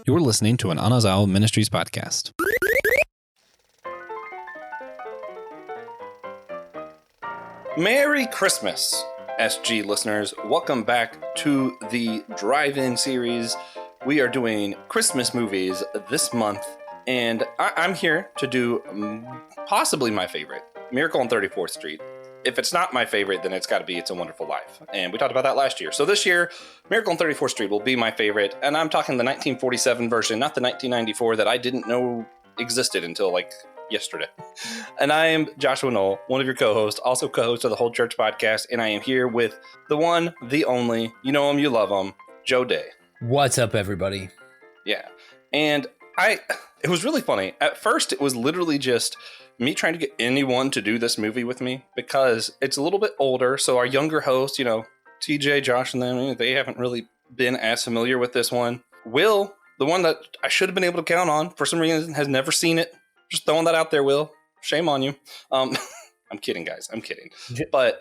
You're listening to an Anazao Ministries podcast. Merry Christmas, SG listeners. Welcome back to the Drive-In series. We are doing Christmas movies this month, and I'm here to do possibly my favorite, Miracle on 34th Street. If it's not my favorite, then it's got to be It's a Wonderful Life. And we talked about that last year. So this year, Miracle on 34th Street will be my favorite. And I'm talking the 1947 version, not the 1994 that I didn't know existed until like yesterday. And I am Joshua Knoll, one of your co-hosts, also co-host of the Whole Church podcast. And I am here with the one, the only, you know him, you love him, Joe Day. What's up, everybody? Yeah. And it was really funny. At first, it was literally just me trying to get anyone to do this movie with me because it's a little bit older. So our younger hosts, you know, TJ, Josh, and them, they haven't really been as familiar with this one. Will, the one that I should have been able to count on, for some reason has never seen it. Just throwing that out there, Will. Shame on you. I'm kidding, guys. I'm kidding. But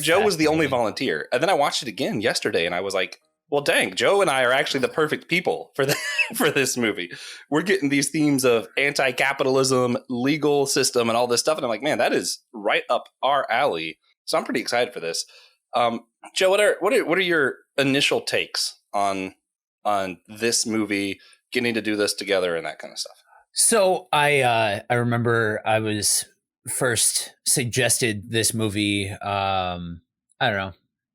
Joe was the only volunteer. And then I watched it again yesterday, and I was like, well, dang, Joe and I are actually the perfect people for this movie. We're getting these themes of anti-capitalism, legal system, and all this stuff. And I'm like, man, that is right up our alley. So I'm pretty excited for this. Joe, what are your initial takes on this movie, getting to do this together and that kind of stuff? So I remember I was first suggested this movie, I don't know,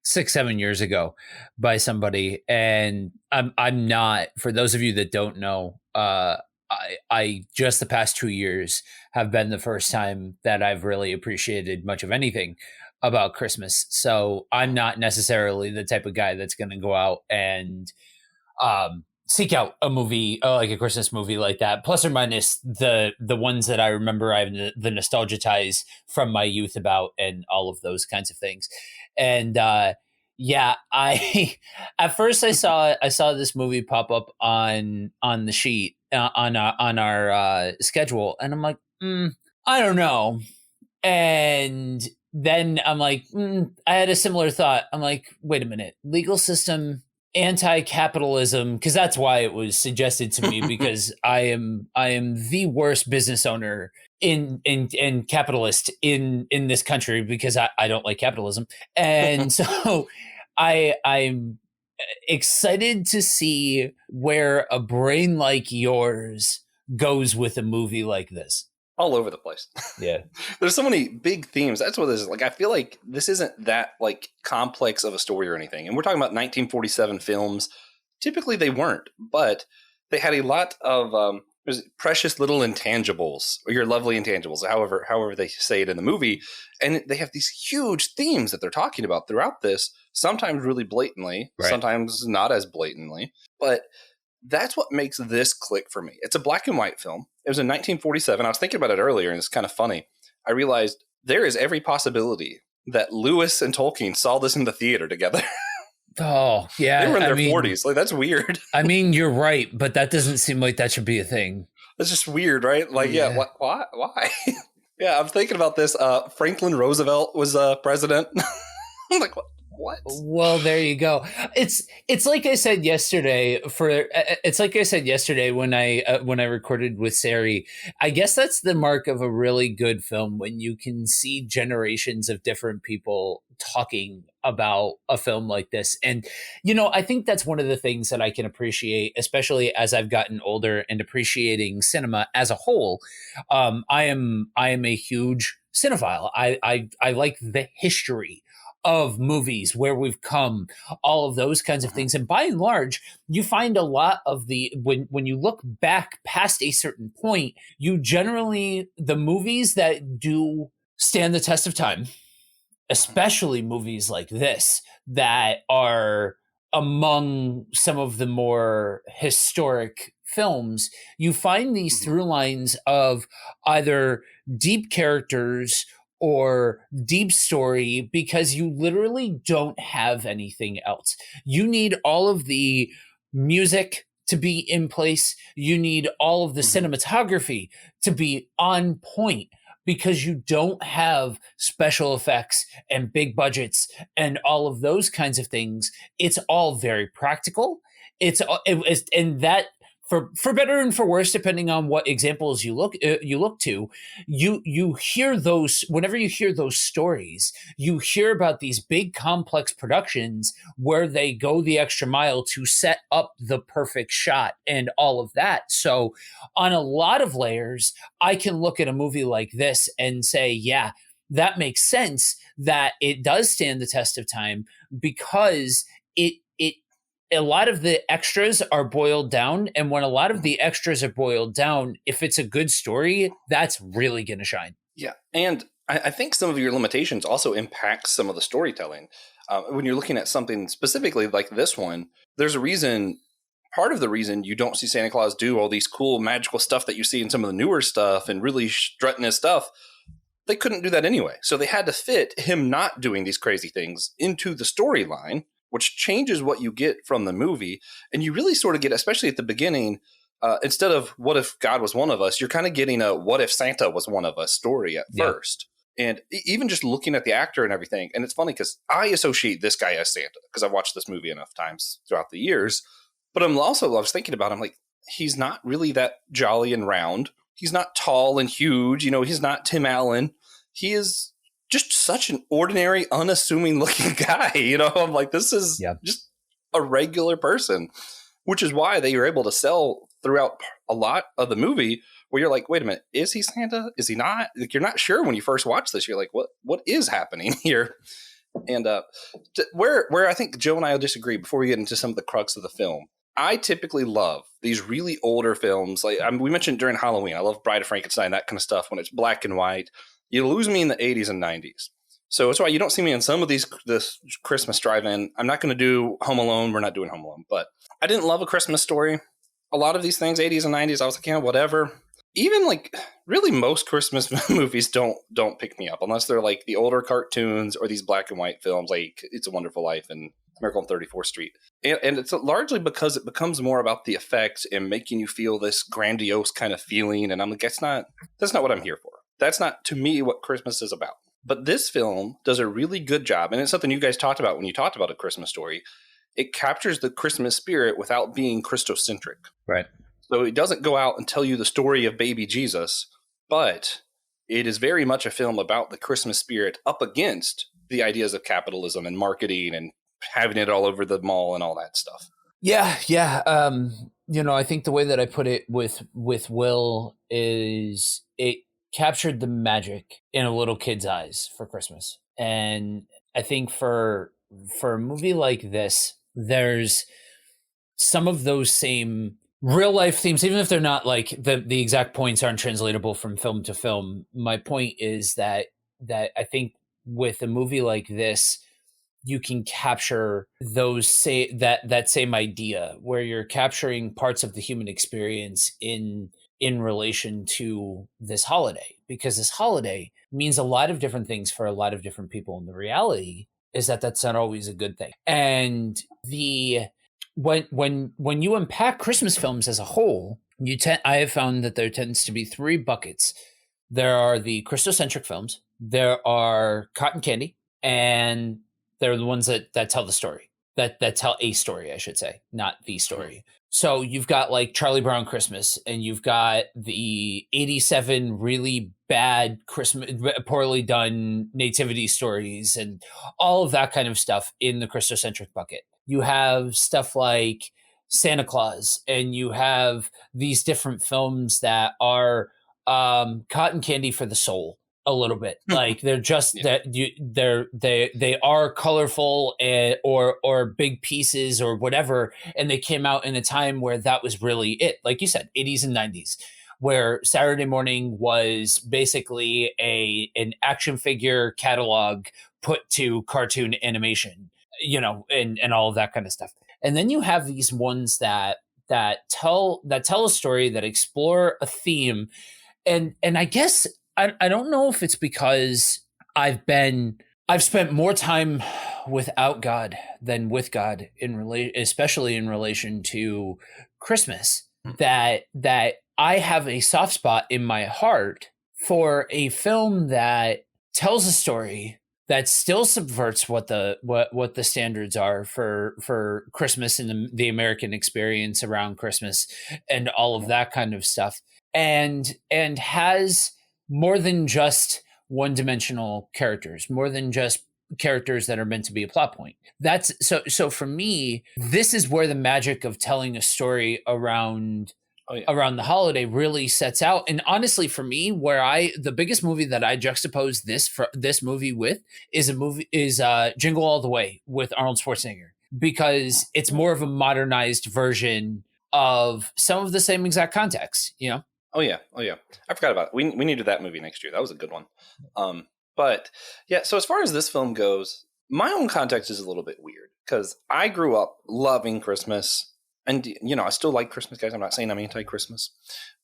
6-7 years ago by somebody. And I'm not, for those of you that don't know, I just the past 2 years have been the first time that I've really appreciated much of anything about Christmas. So I'm not necessarily the type of guy that's going to go out and seek out a movie like a Christmas movie like that, plus or minus the ones that I remember I have the nostalgia ties from my youth about and all of those kinds of things. And yeah, I at first I saw this movie pop up on the sheet on our schedule, and I'm like, I don't know. And then I'm like, I had a similar thought. I'm like, wait a minute, legal system, anti-capitalism, because that's why it was suggested to me, because I am the worst business owner in capitalist in this country, because I don't like capitalism. And so I'm excited to see where a brain like yours goes with a movie like this. All over the place. Yeah. There's so many big themes. That's what this is. Like, I feel like this isn't that like complex of a story or anything. And we're talking about 1947 films. Typically they weren't, but they had a lot of precious little intangibles, or your lovely intangibles, however they say it in the movie. And they have these huge themes that they're talking about throughout this, sometimes really blatantly, right, sometimes not as blatantly. But that's what makes this click for me. It's a black and white film. It was in 1947. I was thinking about it earlier, and it's kind of funny. I realized there is every possibility that Lewis and Tolkien saw this in the theater together. Oh, yeah. They were in their 40s. Like, that's weird. I mean, you're right, but that doesn't seem like that should be a thing. That's just weird, right? Like, yeah, why? Yeah, I'm thinking about this. Franklin Roosevelt was president. I'm like, what? Well, there you go. It's like I said yesterday. It's like I said yesterday when I recorded with Sari. I guess that's the mark of a really good film, when you can see generations of different people talking about a film like this. And you know, I think that's one of the things that I can appreciate, especially as I've gotten older and appreciating cinema as a whole. I am a huge cinephile. I like the history of movies, where we've come, all of those kinds of things. And by and large, you find a lot of when you look back past a certain point, you generally, the movies that do stand the test of time, especially movies like this, that are among some of the more historic films, you find these through lines of either deep characters or deep story, because you literally don't have anything else. You need all of the music to be in place. You need all of the cinematography to be on point, because you don't have special effects and big budgets and all of those kinds of things. It's all very practical. And that for better and for worse, depending on what examples you look to, you hear those whenever you hear those stories, you hear about these big complex productions where they go the extra mile to set up the perfect shot and all of that. So on a lot of layers, I can look at a movie like this and say, yeah, that makes sense that it does stand the test of time because it a lot of the extras are boiled down. And when a lot of the extras are boiled down, if it's a good story, that's really going to shine. Yeah. And I think some of your limitations also impact some of the storytelling. When you're looking at something specifically like this one, there's a reason. Part of the reason you don't see Santa Claus do all these cool magical stuff that you see in some of the newer stuff and really strutting his stuff, they couldn't do that anyway. So they had to fit him not doing these crazy things into the storyline, which changes what you get from the movie. And you really sort of get, especially at the beginning, instead of what if God was one of us, you're kind of getting a what if Santa was one of us story at first. And even just looking at the actor and everything. And it's funny because I associate this guy as Santa because I've watched this movie enough times throughout the years. But I was thinking about him, like, he's not really that jolly and round. He's not tall and huge. He's not Tim Allen. He is just such an ordinary, unassuming looking guy. I'm like, this is just a regular person, which is why they were able to sell throughout a lot of the movie where you're like, wait a minute, is he Santa? Is he not? Like, you're not sure when you first watch this. You're like, what is happening here? And where I think Joe and I will disagree before we get into some of the crux of the film. I typically love these really older films. Like we mentioned during Halloween, I love Bride of Frankenstein, that kind of stuff when it's black and white. You lose me in the 80s and 90s. So that's why you don't see me in some of this Christmas drive-in. I'm not going to do Home Alone. We're not doing Home Alone. But I didn't love A Christmas Story. A lot of these things, 80s and 90s, I was like, yeah, whatever. Even like really most Christmas movies don't pick me up unless they're like the older cartoons or these black and white films like It's a Wonderful Life and Miracle on 34th Street. And it's largely because it becomes more about the effects and making you feel this grandiose kind of feeling. And I'm like, that's not what I'm here for. That's not, to me, what Christmas is about. But this film does a really good job. And it's something you guys talked about when you talked about A Christmas Story. It captures the Christmas spirit without being Christocentric. Right. So it doesn't go out and tell you the story of baby Jesus, but it is very much a film about the Christmas spirit up against the ideas of capitalism and marketing and having it all over the mall and all that stuff. Yeah. I think the way that I put it with Will is it captured the magic in a little kid's eyes for Christmas. And I think for a movie like this, there's some of those same real life themes, even if they're not like the exact points aren't translatable from film to film. My point is that I think with a movie like this, you can capture that same idea where you're capturing parts of the human experience in relation to this holiday, because this holiday means a lot of different things for a lot of different people. And the reality is that that's not always a good thing. And when you unpack Christmas films as a whole, I have found that there tends to be three buckets. There are the Christocentric films, there are cotton candy, and they're the ones that tell the story, that tell a story, I should say, not the story. So you've got like Charlie Brown Christmas, and you've got the 87 really bad Christmas, poorly done nativity stories and all of that kind of stuff in the Christocentric bucket. You have stuff like Santa Claus, and you have these different films that are cotton candy for the soul a little bit. Like they're just they are colorful or big pieces or whatever, and they came out in a time where that was really it. Like you said, 80s and 90s, where Saturday morning was basically an action figure catalog put to cartoon animation, and all of that kind of stuff. And then you have these ones that tell a story, that explore a theme. And I guess I don't know if it's because I've spent more time without God than with God especially in relation to Christmas, that I have a soft spot in my heart for a film that tells a story that still subverts what the standards are for Christmas and the American experience around Christmas and all of that kind of stuff, and has more than just one-dimensional characters, more than just characters that are meant to be a plot point. That's so for me, this is where the magic of telling a story around around the holiday really sets out. And honestly, for me, the biggest movie that I juxtapose this movie with is Jingle All the Way with Arnold Schwarzenegger, because it's more of a modernized version of some of the same exact context, you know? Oh yeah. I forgot about it. We needed that movie next year. That was a good one. But yeah, so as far as this film goes, my own context is a little bit weird because I grew up loving Christmas. And, you know, I still like Christmas, guys. I'm not saying I'm anti-Christmas.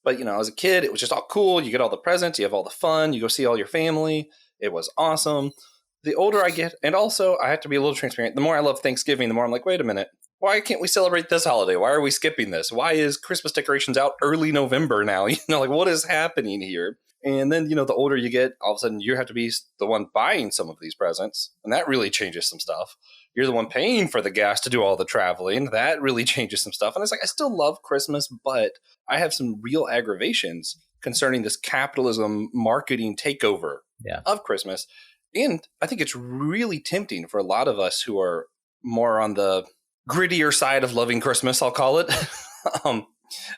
But, you know, as a kid, it was just all cool. You get all the presents. You have all the fun. You go see all your family. It was awesome. The older I get, and also I have to be a little transparent. The more I love Thanksgiving, the more I'm like, wait a minute. Why can't we celebrate this holiday? Why are we skipping this? Why is Christmas decorations out early November now? You know, like, what is happening here? And then, you know, the older you get, all of a sudden you have to be the one buying some of these presents. And that really changes some stuff. You're the one paying for the gas to do all the traveling. That really changes some stuff. And it's like, I still love Christmas, but I have some real aggravations concerning this capitalism marketing takeover of Christmas. And I think it's really tempting for a lot of us who are more on the grittier side of loving Christmas, I'll call it.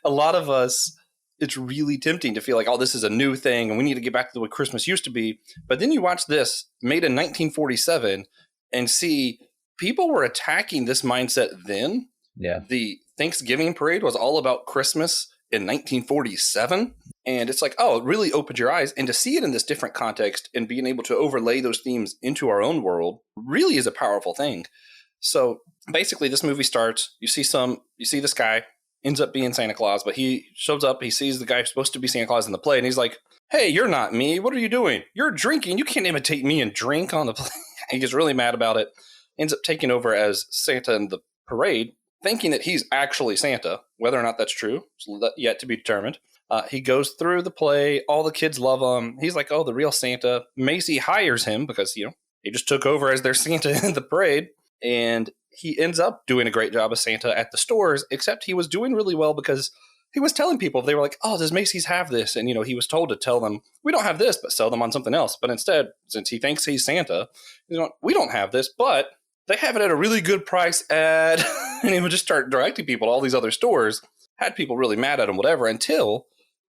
A lot of us, it's really tempting to feel like, oh, this is a new thing and we need to get back to the way Christmas used to be. But then you watch this made in 1947 and see people were attacking this mindset then. Yeah. The Thanksgiving parade was all about Christmas in 1947. And it's like, oh, it really opened your eyes. And to see it in this different context and being able to overlay those themes into our own world really is a powerful thing. So basically this movie starts, you see this guy ends up being Santa Claus, but he shows up, he sees the guy who's supposed to be Santa Claus in the play, and he's like, hey, you're not me. What are you doing? You're drinking. You can't imitate me and drink on the play. He gets really mad about it, ends up taking over as Santa in the parade, thinking that he's actually Santa. Whether or not that's true is yet to be determined. He goes through the play. All the kids love him. He's like, oh, the real Santa. Macy hires him because, you know, he just took over as their Santa in the parade. And he ends up doing a great job as Santa at the stores, except he was doing really well because he was telling people, they were like, oh, does Macy's have this? And, you know, he was told to tell them, we don't have this, but sell them on something else. But instead, since he thinks he's Santa, you know, we don't have this, but they have it at a really good price at, and he would just start directing people to all these other stores, had people really mad at him, whatever, until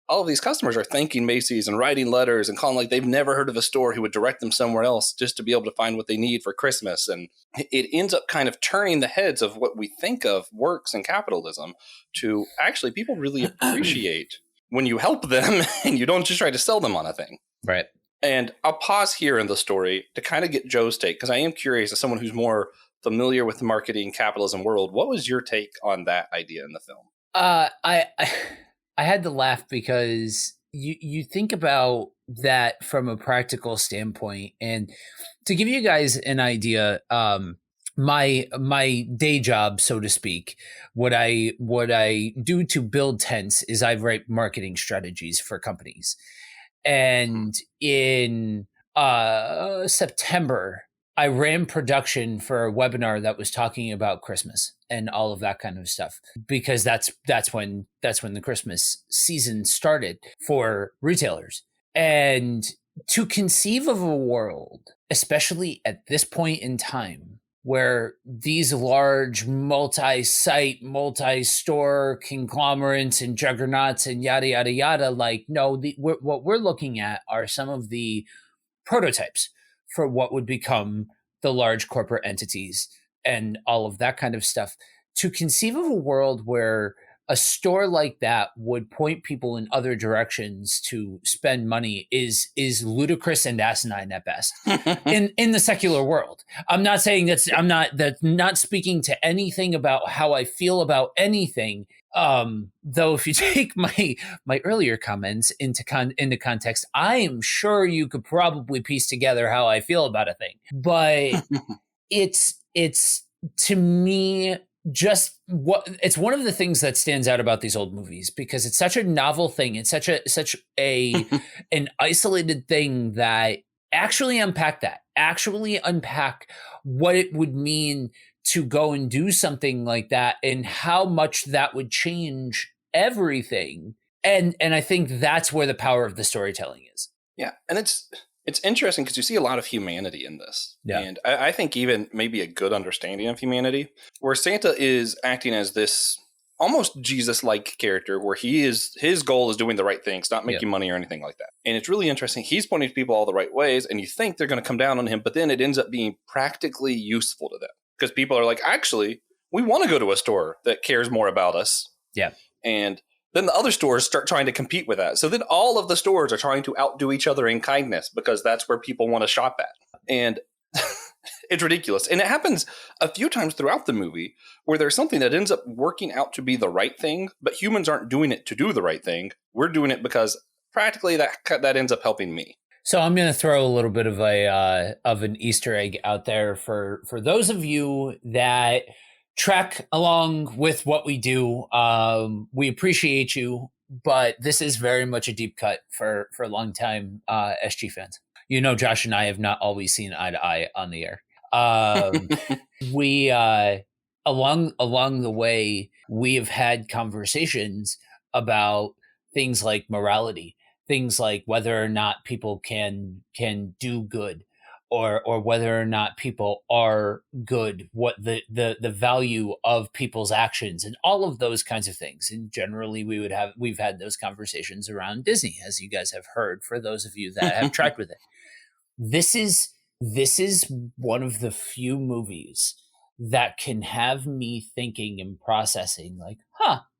all of these customers are thanking Macy's and writing letters and calling like they've never heard of a store who would direct them somewhere else just to be able to find what they need for Christmas. And it ends up kind of turning the heads of what we think of works in capitalism to actually people really appreciate when you help them and you don't just try to sell them on a thing. Right. And I'll pause here in the story to kind of get Joe's take, because I am curious, as someone who's more familiar with the marketing capitalism world, what was your take on that idea in the film? I had to laugh because you think about that from a practical standpoint. And to give you guys an idea, my day job, so to speak, what I do to build tents is I write marketing strategies for companies. And in September, I ran production for a webinar that was talking about Christmas and all of that kind of stuff, because that's when the Christmas season started for retailers. And to conceive of a world, especially at this point in time, where these large multi-site, multi-store conglomerates and juggernauts and yada, yada, yada, like, no, what we're looking at are some of the prototypes for what would become the large corporate entities and all of that kind of stuff. To conceive of a world where a store like that would point people in other directions to spend money is ludicrous and asinine at best in the secular world. I'm not saying that's not speaking to anything about how I feel about anything. Though if you take my earlier comments into context, I am sure you could probably piece together how I feel about a thing. But it's to me just it's one of the things that stands out about these old movies, because it's such a novel thing. It's such a an isolated thing that actually unpack that actually unpack what it would mean to go and do something like that and how much that would change everything. And I think that's where the power of the storytelling is. Yeah, and it's interesting because you see a lot of humanity in this. Yeah. And I think even maybe a good understanding of humanity, where Santa is acting as this almost Jesus-like character where his goal is doing the right things, not making money or anything like that. And it's really interesting. He's pointing to people all the right ways, and you think they're going to come down on him, but then it ends up being practically useful to them. Because people are like, actually, we want to go to a store that cares more about us. Yeah. And then the other stores start trying to compete with that. So then all of the stores are trying to outdo each other in kindness because that's where people want to shop at. And it's ridiculous. And it happens a few times throughout the movie where there's something that ends up working out to be the right thing, but humans aren't doing it to do the right thing. We're doing it because practically that ends up helping me. So I'm going to throw a little bit of an Easter egg out there for those of you that track along with what we do. We appreciate you, but this is very much a deep cut for long-time SG fans. You know, Josh and I have not always seen eye to eye on the air. We along the way, we have had conversations about things like morality, things like whether or not people can do good, or whether or not people are good, what the value of people's actions, and all of those kinds of things. And generally we've had those conversations around Disney, as you guys have heard, for those of you that have tracked with it. This is one of the few movies that can have me thinking and processing like,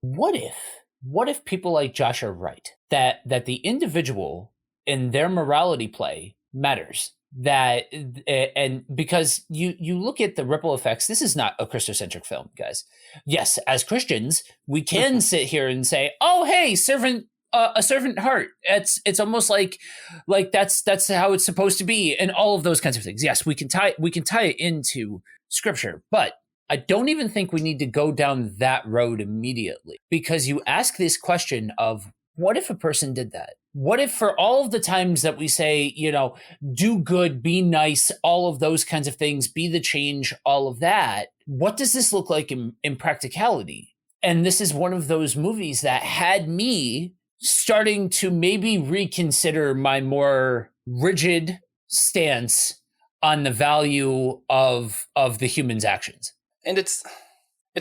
what if people like Josh are right? That the individual in their morality play matters. And because you look at the ripple effects, this is not a Christocentric film, guys. Yes, as Christians, we can sit here and say, oh, hey, a servant heart. It's almost like that's how it's supposed to be, and all of those kinds of things. Yes, we can tie it into Scripture, but I don't even think we need to go down that road immediately, because you ask this question of, what if a person did that? What if for all of the times that we say, do good, be nice, all of those kinds of things, be the change, all of that, what does this look like in practicality? And this is one of those movies that had me starting to maybe reconsider my more rigid stance on the value of the human's actions. And it's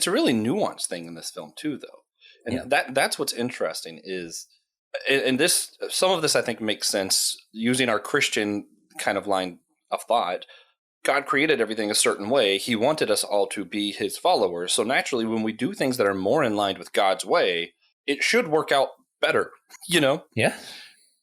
a really nuanced thing in this film too, though. And that's what's interesting is, and this, some of this I think makes sense using our Christian kind of line of thought. God created everything a certain way. He wanted us all to be his followers. So naturally, when we do things that are more in line with God's way, it should work out better, Yeah.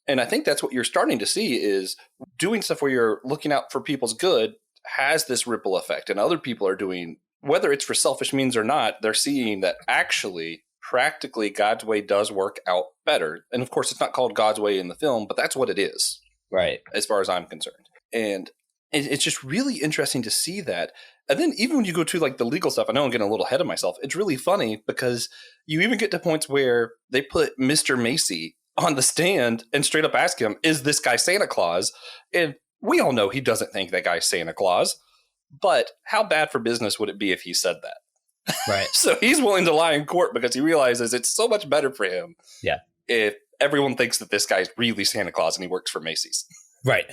And I think that's what you're starting to see is doing stuff where you're looking out for people's good has this ripple effect, and other people are doing, whether it's for selfish means or not, they're seeing that actually practically God's way does work out better. And of course, it's not called God's way in the film, but that's what it is. Right. As far as I'm concerned. And it's just really interesting to see that. And then even when you go to like the legal stuff, I know I'm getting a little ahead of myself. It's really funny because you even get to points where they put Mr. Macy on the stand and straight up ask him, is this guy Santa Claus? And we all know he doesn't think that guy's Santa Claus. But how bad for business would it be if he said that? Right. So he's willing to lie in court because he realizes it's so much better for him. Yeah. If everyone thinks that this guy's really Santa Claus and he works for Macy's. Right.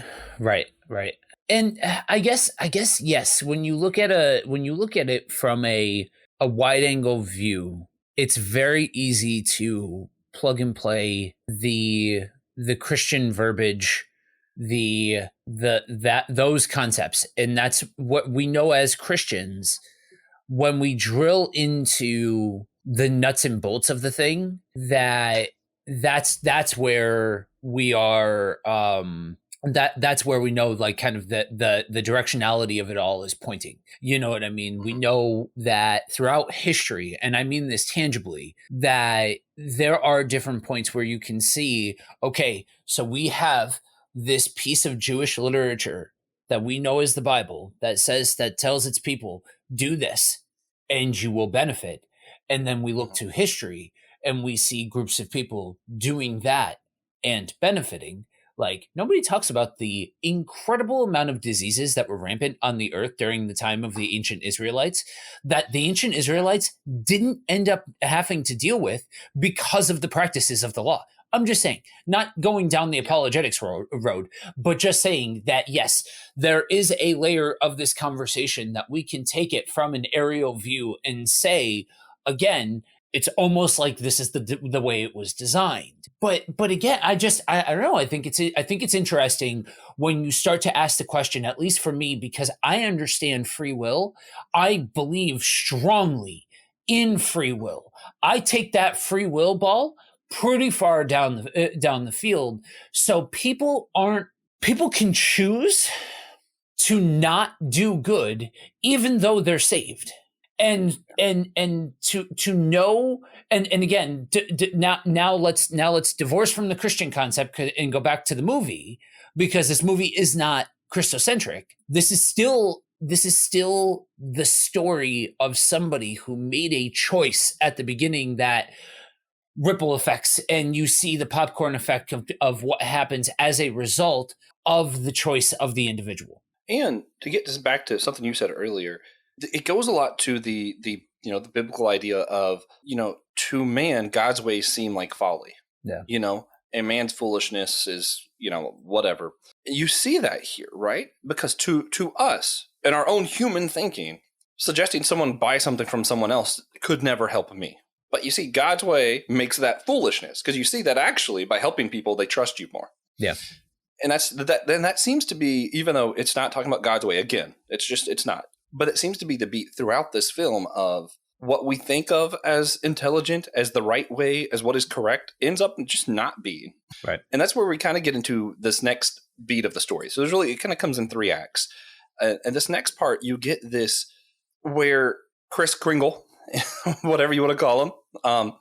And I guess yes. When you look at it from a wide angle view, it's very easy to plug and play the Christian verbiage, those concepts, and that's what we know as Christians. When we drill into the nuts and bolts of the thing, that's where we are. That's where we know, like, kind of the directionality of it all is pointing. You know what I mean? We know that throughout history, and I mean this tangibly, that there are different points where you can see, okay, so we have this piece of Jewish literature that we know is the Bible that tells its people, do this and you will benefit. And then we look to history and we see groups of people doing that and benefiting. Like, nobody talks about the incredible amount of diseases that were rampant on the earth during the time of the ancient Israelites that the ancient Israelites didn't end up having to deal with because of the practices of the law. I'm just saying, not going down the apologetics road, but just saying that, yes, there is a layer of this conversation that we can take it from an aerial view and say, again, it's almost like this is the way it was designed. But again, I don't know. I think it's interesting when you start to ask the question, at least for me, because I understand free will. I believe strongly in free will. I take that free will ball pretty far down the field. So people can choose to not do good, even though they're saved. And to know, and again, now let's divorce from the Christian concept and go back to the movie, because this movie is not Christocentric. This is still the story of somebody who made a choice at the beginning that ripple effects, and you see the popcorn effect of what happens as a result of the choice of the individual. And to get this back to something you said earlier, it goes a lot to the the biblical idea of, to man, God's ways seem like folly. Yeah. And man's foolishness is, whatever. You see that here, right? Because to us, in our own human thinking, suggesting someone buy something from someone else could never help me. But you see, God's way makes that foolishness, because you see that actually by helping people, they trust you more. Yeah. And that seems to be, even though it's not talking about God's way, again, it's not. But it seems to be the beat throughout this film of what we think of as intelligent, as the right way, as what is correct, ends up just not being. Right. And that's where we kind of get into this next beat of the story. So it kind of comes in 3 acts. And this next part, you get this where Kris Kringle, whatever you want to call him,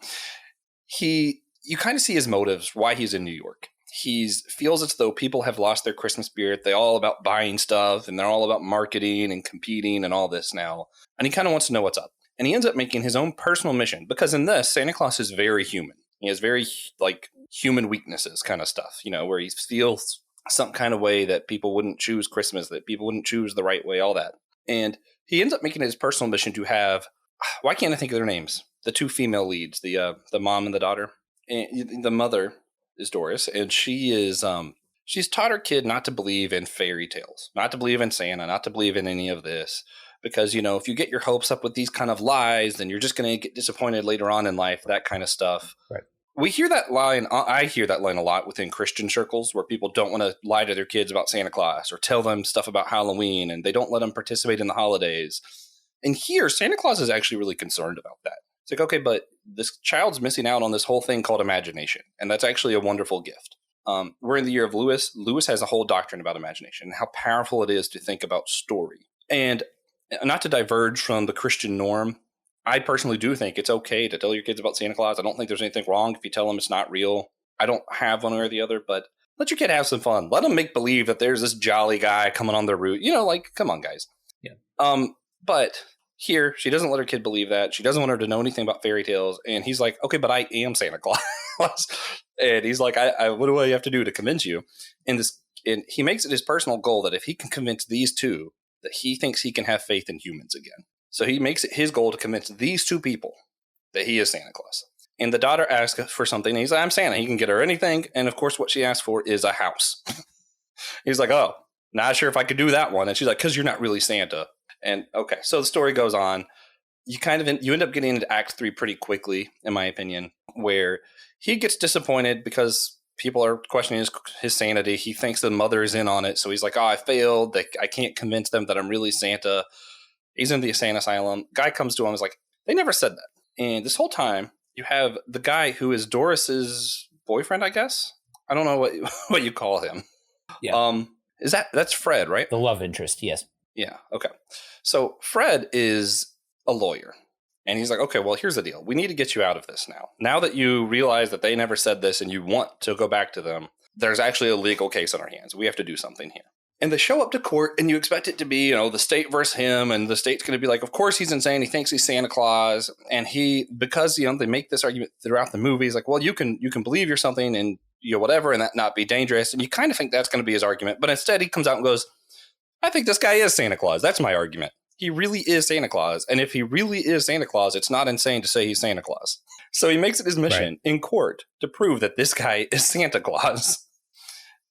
you kind of see his motives, why he's in New York. He feels as though people have lost their Christmas spirit. They're all about buying stuff, and they're all about marketing and competing and all this now. And he kind of wants to know what's up. And he ends up making his own personal mission, because in this, Santa Claus is very human. He has very human weaknesses kind of stuff, where he feels some kind of way that people wouldn't choose Christmas, that people wouldn't choose the right way, all that. And he ends up making it his personal mission to have, why can't I think of their names? The 2 female leads, the mom and the daughter. And the mother is Doris, and she's taught her kid not to believe in fairy tales, not to believe in Santa, not to believe in any of this, because if you get your hopes up with these kind of lies, then you're just going to get disappointed later on in life, that kind of stuff. Right. We hear that line. I hear that line a lot within Christian circles, where people don't want to lie to their kids about Santa Claus or tell them stuff about Halloween, and they don't let them participate in the holidays. And here, Santa Claus is actually really concerned about that. It's like, okay, but this child's missing out on this whole thing called imagination. And that's actually a wonderful gift. We're in the year of Lewis. Lewis has a whole doctrine about imagination and how powerful it is to think about story. And not to diverge from the Christian norm, I personally do think it's okay to tell your kids about Santa Claus. I don't think there's anything wrong if you tell them it's not real. I don't have one or the other, but let your kid have some fun. Let them make believe that there's this jolly guy coming on their route. Come on, guys. Yeah. But here, she doesn't let her kid believe that. She doesn't want her to know anything about fairy tales. And he's like, okay, but I am Santa Claus. And he's like, what do I have to do to convince you? And he makes it his personal goal that if he can convince these 2, that he thinks he can have faith in humans again. So he makes it his goal to convince these 2 people that he is Santa Claus. And the daughter asks for something. And he's like, I'm Santa. He can get her anything. And of course, what she asks for is a house. He's like, oh, not sure if I could do that one. And she's like, because you're not really Santa. And okay, so the story goes on. You end up getting into Act 3 pretty quickly, in my opinion, where he gets disappointed because people are questioning his sanity. He thinks the mother is in on it, so he's like, "Oh, I failed. I can't convince them that I'm really Santa." He's in the Santa asylum. Guy comes to him and is like, "They never said that." And this whole time, you have the guy who is Doris's boyfriend, I guess. I don't know what you call him. Yeah. That's Fred, right? The love interest, yes. Yeah. Okay. So Fred is a lawyer, and he's like, okay, well, here's the deal. We need to get you out of this now. Now that you realize that they never said this and you want to go back to them, there's actually a legal case on our hands. We have to do something here. And they show up to court, and you expect it to be, the state versus him, and the state's going to be like, of course he's insane. He thinks he's Santa Claus. And because they make this argument throughout the movie, he's like, well, you can believe you're something, and whatever, and that not be dangerous. And you kind of think that's going to be his argument, but instead he comes out and goes, I think this guy is Santa Claus. That's my argument. He really is Santa Claus. And if he really is Santa Claus, it's not insane to say he's Santa Claus. So he makes it his mission in court to prove that this guy is Santa Claus.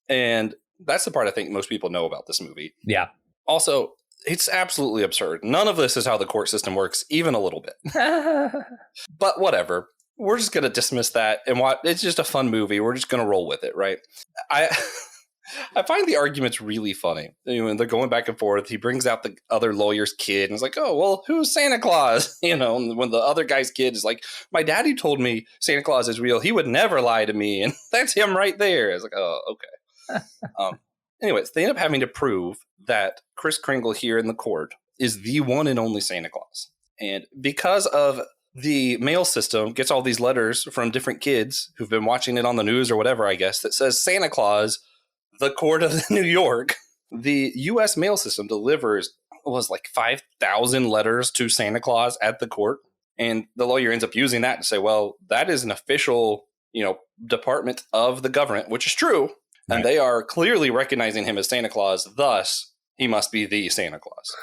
And that's the part I think most people know about this movie. Yeah. Also, it's absolutely absurd. None of this is how the court system works, even a little bit. But whatever. We're just going to dismiss that. And it's just a fun movie. We're just going to roll with it, right? I find the arguments really funny. When they're going back and forth, he brings out the other lawyer's kid and is like, oh, well, who's Santa Claus? And when the other guy's kid is like, my daddy told me Santa Claus is real. He would never lie to me. And that's him right there. It's like, oh, okay. Anyways, they end up having to prove that Kris Kringle here in the court is the one and only Santa Claus. And because of the mail system gets all these letters from different kids who've been watching it on the news or whatever, I guess, that says Santa Claus, the court of New York, the U.S. mail system delivers like 5,000 letters to Santa Claus at the court. And the lawyer ends up using that to say, well, that is an official, department of the government, which is true. Right. And they are clearly recognizing him as Santa Claus. Thus, he must be the Santa Claus.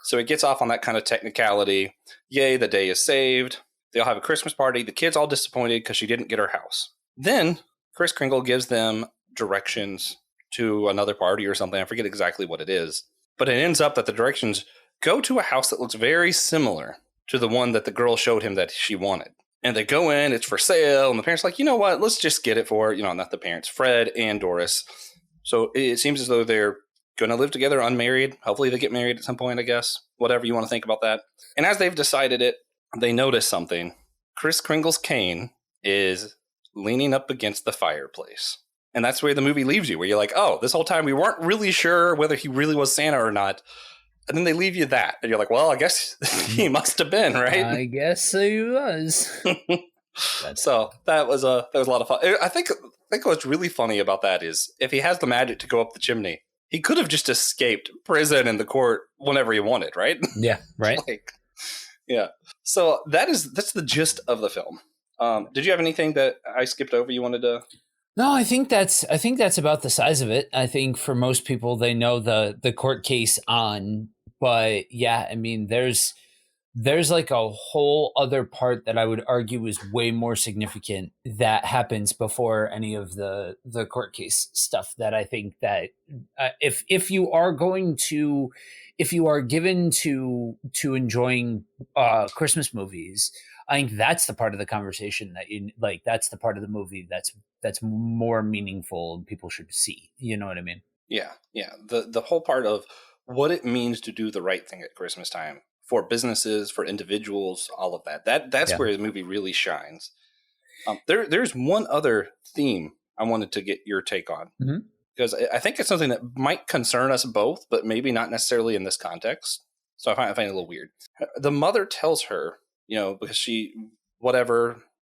So it gets off on that kind of technicality. Yay, the day is saved. They all have a Christmas party. The kid's all disappointed because she didn't get her house. Then Kris Kringle gives them directions to another party or something. I forget exactly what it is. But it ends up that the directions go to a house that looks very similar to the one that the girl showed him that she wanted. And they go in, it's for sale, and the parents are like, you know what, let's just get it for, not the parents, Fred and Doris. So it seems as though they're going to live together unmarried. Hopefully they get married at some point, I guess. Whatever you want to think about that. And as they've decided it, they notice something. Kris Kringle's cane is leaning up against the fireplace. And that's where the movie leaves you, where you're like, oh, this whole time we weren't really sure whether he really was Santa or not. And then they leave you that. And you're like, well, I guess he must have been, right? I guess he was. So that was a lot of fun. I think what's really funny about that is if he has the magic to go up the chimney, he could have just escaped prison and the court whenever he wanted, right? Yeah, right. Yeah. So that's the gist of the film. Did you have anything that I skipped over you wanted to? No, I think that's about the size of it. I think for most people, they know the court case on, but yeah, I mean, there's like a whole other part that I would argue is way more significant that happens before any of the court case stuff. That I think that if you are given to enjoying Christmas movies, I think that's the part of the conversation that you like. That's the part of the movie that's more meaningful and people should see. You know what I mean? Yeah. The whole part of what it means to do the right thing at Christmas time for businesses, for individuals, all of that. That's where the movie really shines. There's one other theme I wanted to get your take on, because I think it's something that might concern us both, but maybe not necessarily in this context. So I find it a little weird. The mother tells her, because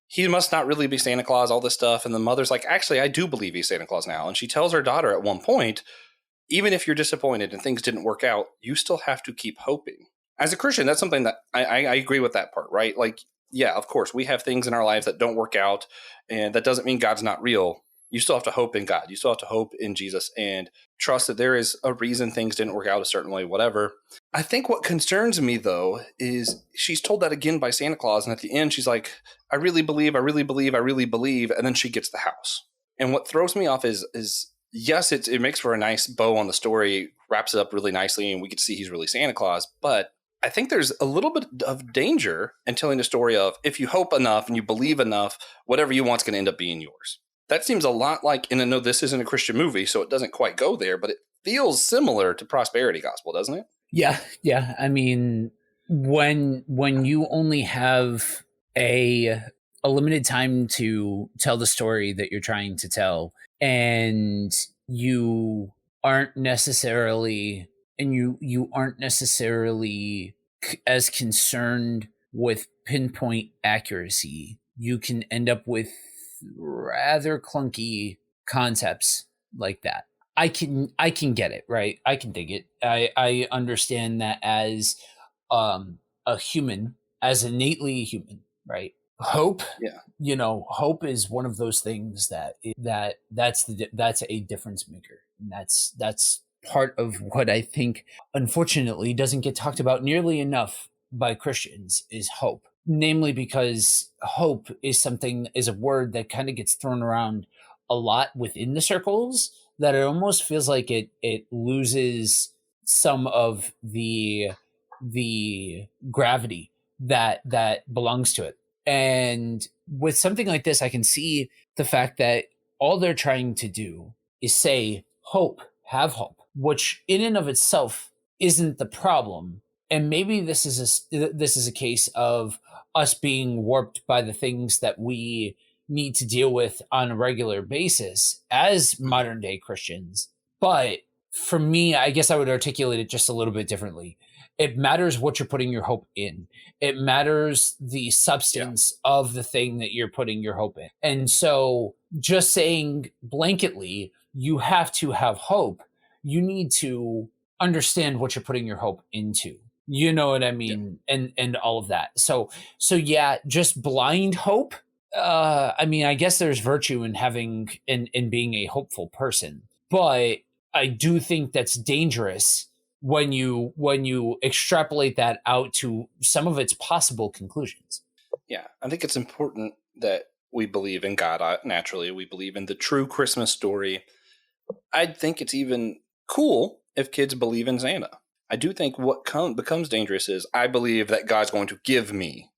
he must not really be Santa Claus, all this stuff. And the mother's like, actually, I do believe he's Santa Claus now. And she tells her daughter at one point, even if you're disappointed and things didn't work out, you still have to keep hoping. As a Christian, that's something that I agree with that part, right? Like, yeah, of course, we have things in our lives that don't work out, and that doesn't mean God's not real. You still have to hope in God. You still have to hope in Jesus and trust that there is a reason things didn't work out a certain way, whatever. I think what concerns me, though, is she's told that again by Santa Claus. And at the end, she's like, I really believe, I really believe, I really believe. And then she gets the house. And what throws me off is yes, it makes for a nice bow on the story, wraps it up really nicely, and we get to see he's really Santa Claus. But I think there's a little bit of danger in telling the story of if you hope enough and you believe enough, whatever you want's going to end up being yours. That seems a lot like, and I know this isn't a Christian movie, so it doesn't quite go there, but it feels similar to prosperity gospel, doesn't it? Yeah. I mean, when you only have a limited time to tell the story that you're trying to tell, and you aren't necessarily as concerned with pinpoint accuracy, you can end up with rather clunky concepts like that. I can get it, right? I can dig it. I understand that as a human, as innately human, right? Hope, Yeah. hope is one of those things that's a difference maker. And that's part of what I think, unfortunately, doesn't get talked about nearly enough by Christians is hope. Namely because hope is a word that kind of gets thrown around a lot within the circles, that it almost feels like it loses some of the gravity that belongs to it. And with something like this, I can see the fact that all they're trying to do is say hope, have hope, which in and of itself isn't the problem. And maybe this is a case of us being warped by the things that we need to deal with on a regular basis as modern day Christians. But for me, I guess I would articulate it just a little bit differently. It matters what you're putting your hope in. It matters the substance of the thing that you're putting your hope in. And so just saying blanketly, you have to have hope, you need to understand what you're putting your hope into. You know what I mean? Yeah. And all of that. So yeah, just blind hope. I mean, I guess there's virtue in in being a hopeful person, but I do think that's dangerous when you extrapolate that out to some of its possible conclusions. Yeah, I think it's important that we believe in God. Naturally, we believe in the true Christmas story. I think it's even cool if kids believe in Santa. I do think what becomes dangerous is I believe that God's going to give me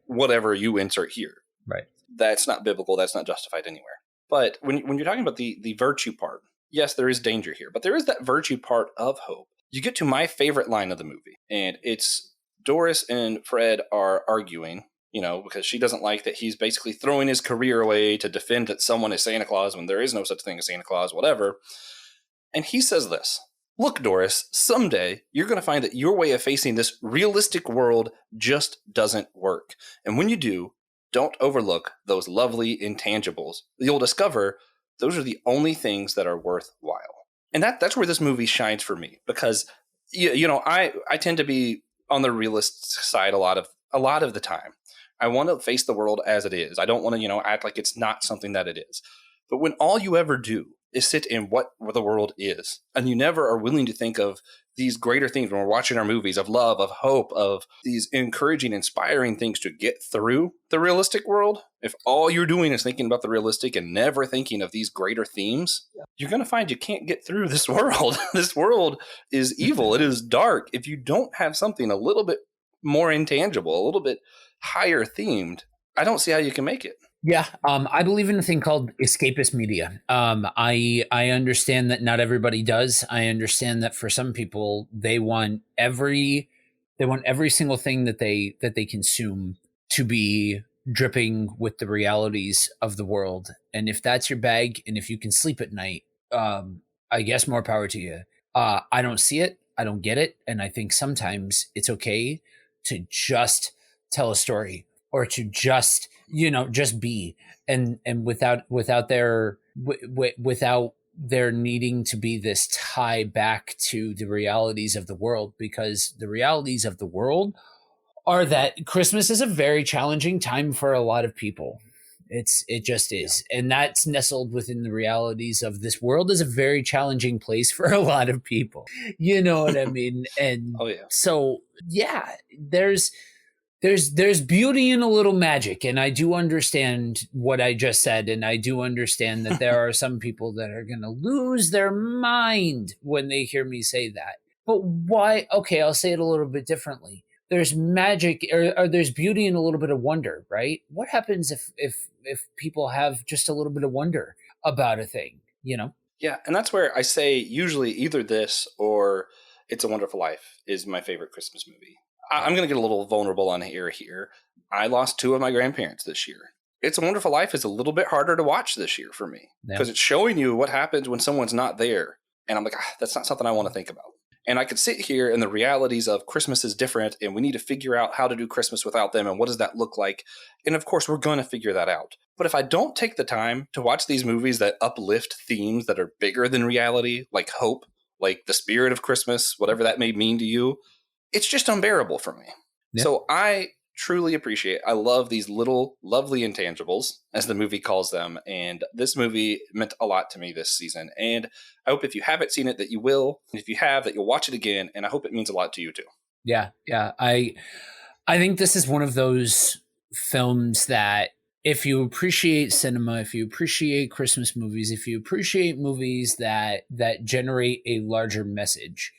whatever you insert here. Right. That's not biblical. That's not justified anywhere. But when you're talking about the virtue part, yes, there is danger here. But there is that virtue part of hope. You get to my favorite line of the movie, and it's Doris and Fred are arguing, because she doesn't like that he's basically throwing his career away to defend that someone is Santa Claus when there is no such thing as Santa Claus, whatever. And he says this: "Look, Doris, someday you're going to find that your way of facing this realistic world just doesn't work. And when you do, don't overlook those lovely intangibles. You'll discover those are the only things that are worthwhile." And that's where this movie shines for me, because I tend to be on the realist side a lot of the time. I want to face the world as it is. I don't want to act like it's not something that it is. But when all you ever do is sit in what the world is, and you never are willing to think of these greater things when we're watching our movies of love, of hope, of these encouraging, inspiring things to get through the realistic world, if all you're doing is thinking about the realistic and never thinking of these greater themes, you're going to find you can't get through this world. This world is evil. It is dark. If you don't have something a little bit more intangible, a little bit higher themed, I don't see how you can make it. Yeah, I believe in a thing called escapist media. I understand that not everybody does. I understand that for some people, they want every single thing that they consume to be dripping with the realities of the world. And if that's your bag, and if you can sleep at night, I guess more power to you. I don't see it. I don't get it. And I think sometimes it's okay to just tell a story, or to just be, and without there needing to be this tie back to the realities of the world, because the realities of the world are that Christmas is a very challenging time for a lot of people. It just is. Yeah. And that's nestled within the realities of this world is a very challenging place for a lot of people. You know what I mean? And so, yeah, there's beauty in a little magic. And I do understand what I just said. And I do understand that there are some people that are going to lose their mind when they hear me say that. But why? Okay, I'll say it a little bit differently. There's magic, or there's beauty in a little bit of wonder, right? What happens if people have just a little bit of wonder about a thing, Yeah, and that's where I say usually either this or It's a Wonderful Life is my favorite Christmas movie. I'm going to get a little vulnerable on here. I lost 2 of my grandparents this year. It's a Wonderful Life is a little bit harder to watch this year for me, because it's showing you what happens when someone's not there. And I'm like, that's not something I want to think about. And I could sit here and the realities of Christmas is different, and we need to figure out how to do Christmas without them, and what does that look like? And of course, we're going to figure that out. But if I don't take the time to watch these movies that uplift themes that are bigger than reality, like hope, like the spirit of Christmas, whatever that may mean to you, it's just unbearable for me. Yeah. So I truly appreciate. I love these little lovely intangibles, as the movie calls them, and this movie meant a lot to me this season. And I hope if you haven't seen it that you will. If you have, that you'll watch it again, and I hope it means a lot to you too. Yeah, yeah. I think this is one of those films that if you appreciate cinema, if you appreciate Christmas movies, if you appreciate movies that generate a larger message,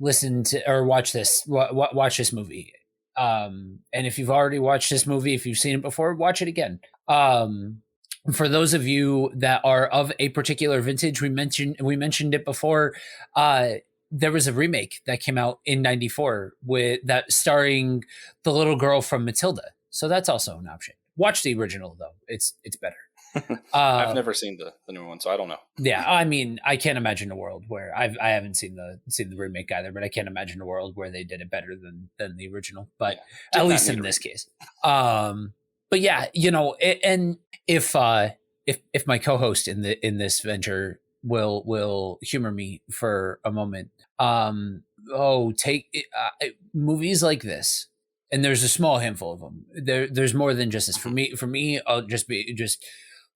listen to or watch this movie. And if you've already watched this movie, if you've seen it before, watch it again. For those of you that are of a particular vintage, we mentioned it before. There was a remake that came out in '94 with that starring the little girl from Matilda. So that's also an option. Watch the original though; it's better. I've never seen the new one, so I don't know. Yeah, I mean, I can't imagine a world where I haven't seen the remake either, but I can't imagine a world where they did it better than the original. But at least in this case, but yeah, and if my co-host in this venture will humor me for a moment, take movies like this. And there's a small handful of them. There's more than just this. For me, I'll just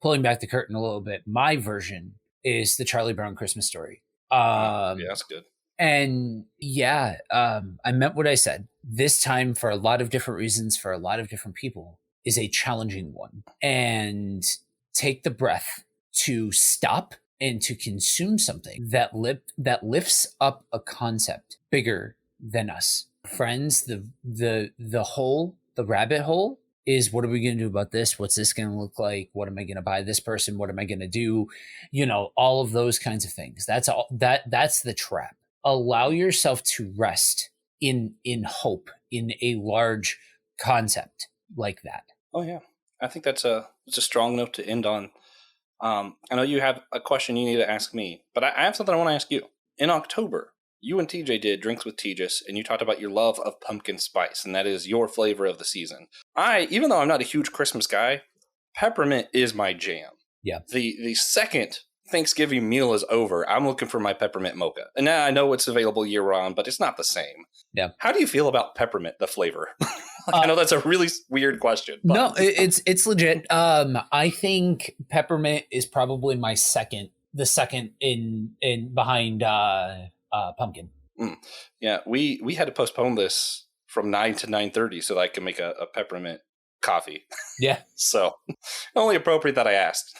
pulling back the curtain a little bit. My version is the Charlie Brown Christmas Story. Yeah, that's good. And yeah, I meant what I said. This time, for a lot of different reasons, for a lot of different people, is a challenging one. And take the breath to stop and to consume something that lifts up a concept bigger than us. Friends, the rabbit hole is, what are we going to do about this? What's this going to look like? What am I going to buy this person? What am I going to do? All of those kinds of things. That's all that's the trap. Allow yourself to rest in hope in a large concept like that. Oh yeah. I think it's a strong note to end on. I know you have a question you need to ask me, but I have something I want to ask you. In October, you and TJ did Drinks with Tejas, and you talked about your love of pumpkin spice, and that is your flavor of the season. Even though I'm not a huge Christmas guy, peppermint is my jam. Yeah. The second Thanksgiving meal is over, I'm looking for my peppermint mocha. And now I know it's available year-round, but it's not the same. Yeah. How do you feel about peppermint, the flavor? I know that's a really weird question. But. No, it's legit. I think peppermint is probably the second in behind pumpkin. Yeah, we had to postpone this from 9 to 9:30 so that I can make a peppermint coffee. Yeah. So only appropriate that I asked.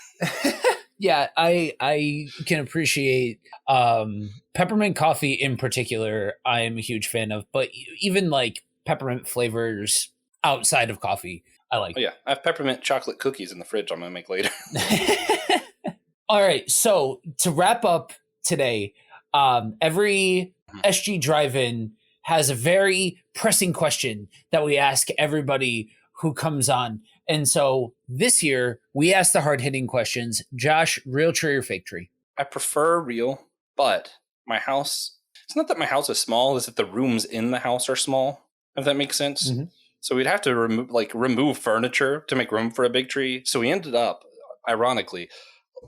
Yeah, I can appreciate peppermint coffee in particular. I am a huge fan of, but even like peppermint flavors outside of coffee, I like. Oh yeah, I have peppermint chocolate cookies in the fridge I'm going to make later. All right, so to wrap up today, every SG Drive-In has a very pressing question that we ask everybody who comes on. And so this year, we asked the hard-hitting questions. Josh, real tree or fake tree? I prefer real, but my house, it's not that my house is small, it's that the rooms in the house are small, if that makes sense. Mm-hmm. So we'd have to remove furniture to make room for a big tree. So we ended up, ironically,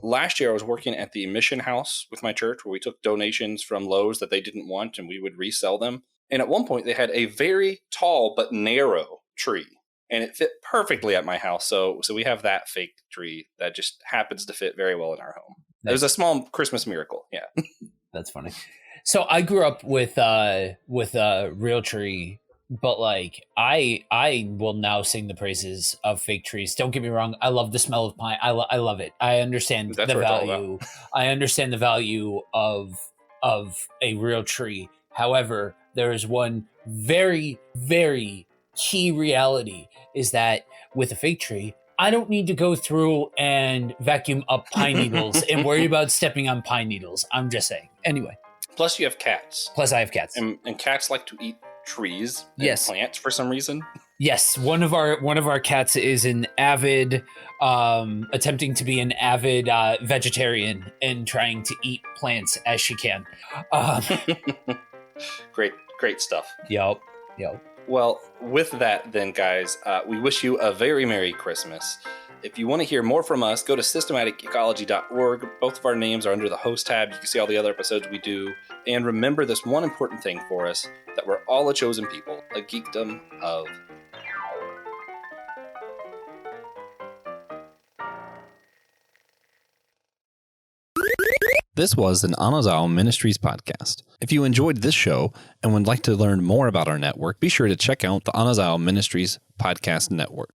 last year I was working at the mission house with my church where we took donations from Lowe's that they didn't want and we would resell them. And at one point they had a very tall but narrow tree and it fit perfectly at my house. So we have that fake tree that just happens to fit very well in our home. It was a small Christmas miracle. Yeah. That's funny. So I grew up with a real tree, but like I will now sing the praises of fake trees. Don't get me wrong. I love the smell of pine. I love it. I understand the value. I understand the value of a real tree. However, there is one very, very key reality is that with a fake tree, I don't need to go through and vacuum up pine needles and worry about stepping on pine needles. I'm just saying. Anyway. Plus you have cats. Plus I have cats. And cats like to eat trees and plants for some reason. Yes, one of our cats is an avid attempting to be an avid vegetarian and trying to eat plants as she can. Great stuff. Yep. Well, with that then, guys, we wish you a very Merry Christmas. If you want to hear more from us, go to systematicgeekology.org. Both of our names are under the host tab. You can see all the other episodes we do. And remember this one important thing for us, that we're all a chosen people, a geekdom of This was an Anazao Ministries podcast. If you enjoyed this show and would like to learn more about our network, be sure to check out the Anazao Ministries Podcast Network.